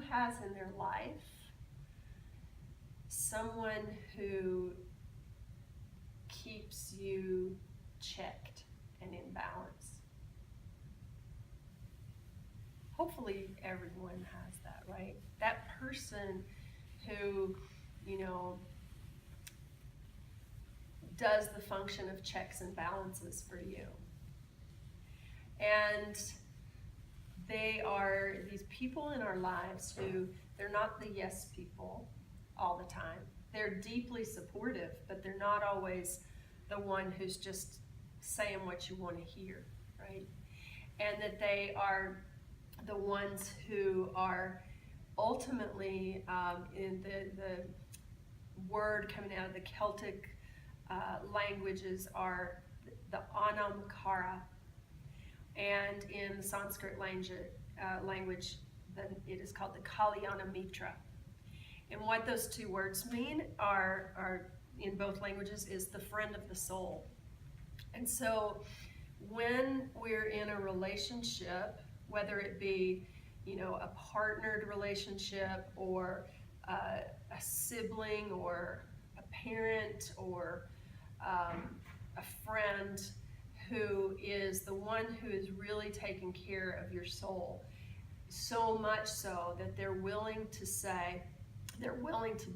has in their life someone who keeps you checked and in balance? Hopefully everyone has that, right? That person who, you know, does the function of checks and balances for you. And they are these people in our lives who, they're not the yes people all the time. They're deeply supportive, but they're not always the one who's just saying what you want to hear, right? And that they are the ones who are ultimately, in the word coming out of the Celtic languages, are the anam, cara. And in the Sanskrit language, then it is called the kalyanamitra. And what those two words mean are in both languages is the friend of the soul. And so when we're in a relationship, whether it be, you know, a partnered relationship or a sibling or a parent or a friend who is the one who is really taking care of your soul, so much so that they're willing to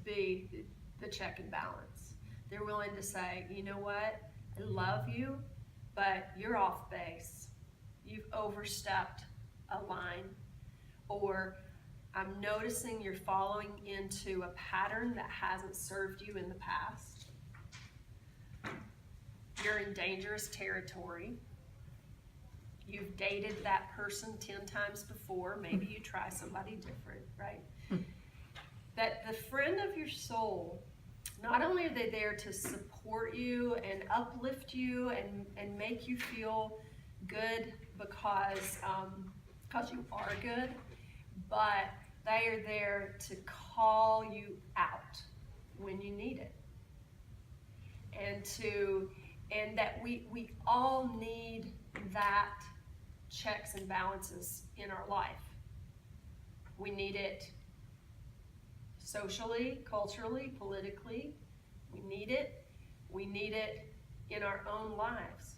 be the check and balance. They're willing to say, you know what, I love you, but you're off base. You've overstepped a line. Or I'm noticing you're falling into a pattern that hasn't served you in the past. You're in dangerous territory. You've dated that person 10 times before. Maybe you try somebody different, right? That the friend of your soul, not only are they there to support you and uplift you and make you feel good because you are good, but they are there to call you out when you need it. And that we all need that checks and balances in our life. We need it socially, culturally, politically. We need it. We need it in our own lives,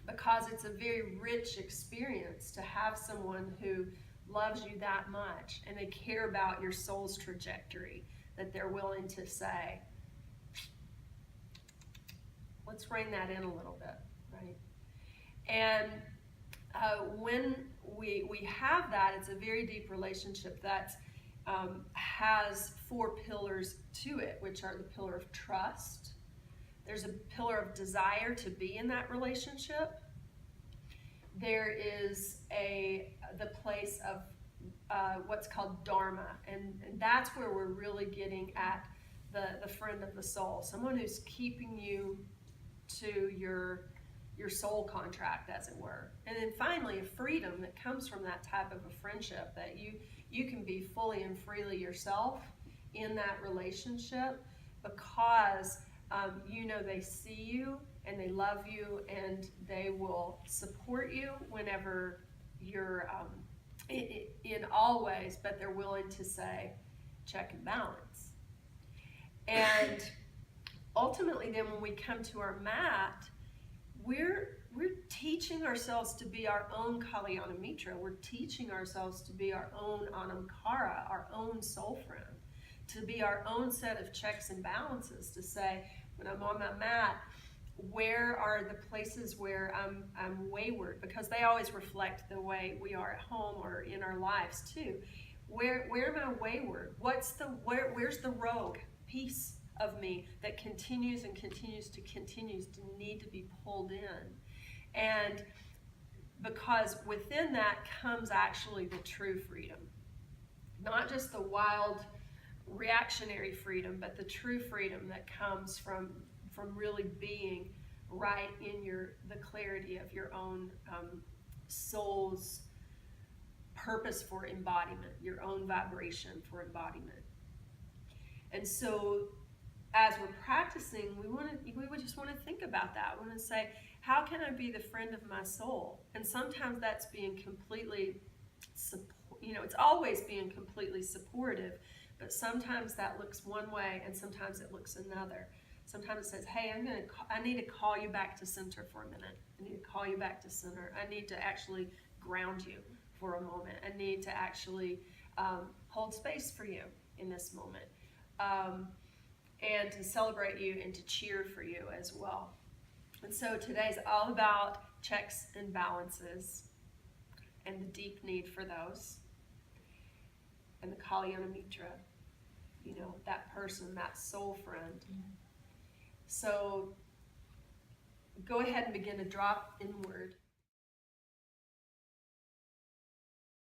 because it's a very rich experience to have someone who loves you that much and they care about your soul's trajectory, that they're willing to say, let's rein that in a little bit, right? And when we have that, it's a very deep relationship that has 4 pillars to it, which are the pillar of trust. There's a pillar of desire to be in that relationship. There is the place of what's called dharma, and that's where we're really getting at the friend of the soul, someone who's keeping you to your soul contract, as it were. And then finally, a freedom that comes from that type of a friendship, that you can be fully and freely yourself in that relationship, because you know they see you and they love you and they will support you whenever you're in all ways, but they're willing to say check and balance. And ultimately then when we come to our mat, we're teaching ourselves to be our own kalyanamitra. We're teaching ourselves to be our own anam, cara, our own soul friend, to be our own set of checks and balances, to say, when I'm on my mat, where are the places where I'm wayward? Because they always reflect the way we are at home or in our lives too. Where am I wayward? Where's the rogue piece of me that continues to need to be pulled in? And because within that comes actually the true freedom. Not just the wild reactionary freedom, but the true freedom that comes from really being right in the clarity of your own soul's purpose for embodiment, your own vibration for embodiment. And so as we're practicing, we just want to think about that. We want to say, how can I be the friend of my soul? And sometimes that's being completely it's always being completely supportive, but sometimes that looks one way and sometimes it looks another. Sometimes it says, hey, I need to call you back to center for a minute. I need to call you back to center. I need to actually ground you for a moment. I need to actually hold space for you in this moment. And to celebrate you and to cheer for you as well. And so today's all about checks and balances and the deep need for those. And the kalyanamitra, that person, that soul friend. So go ahead and begin to drop inward.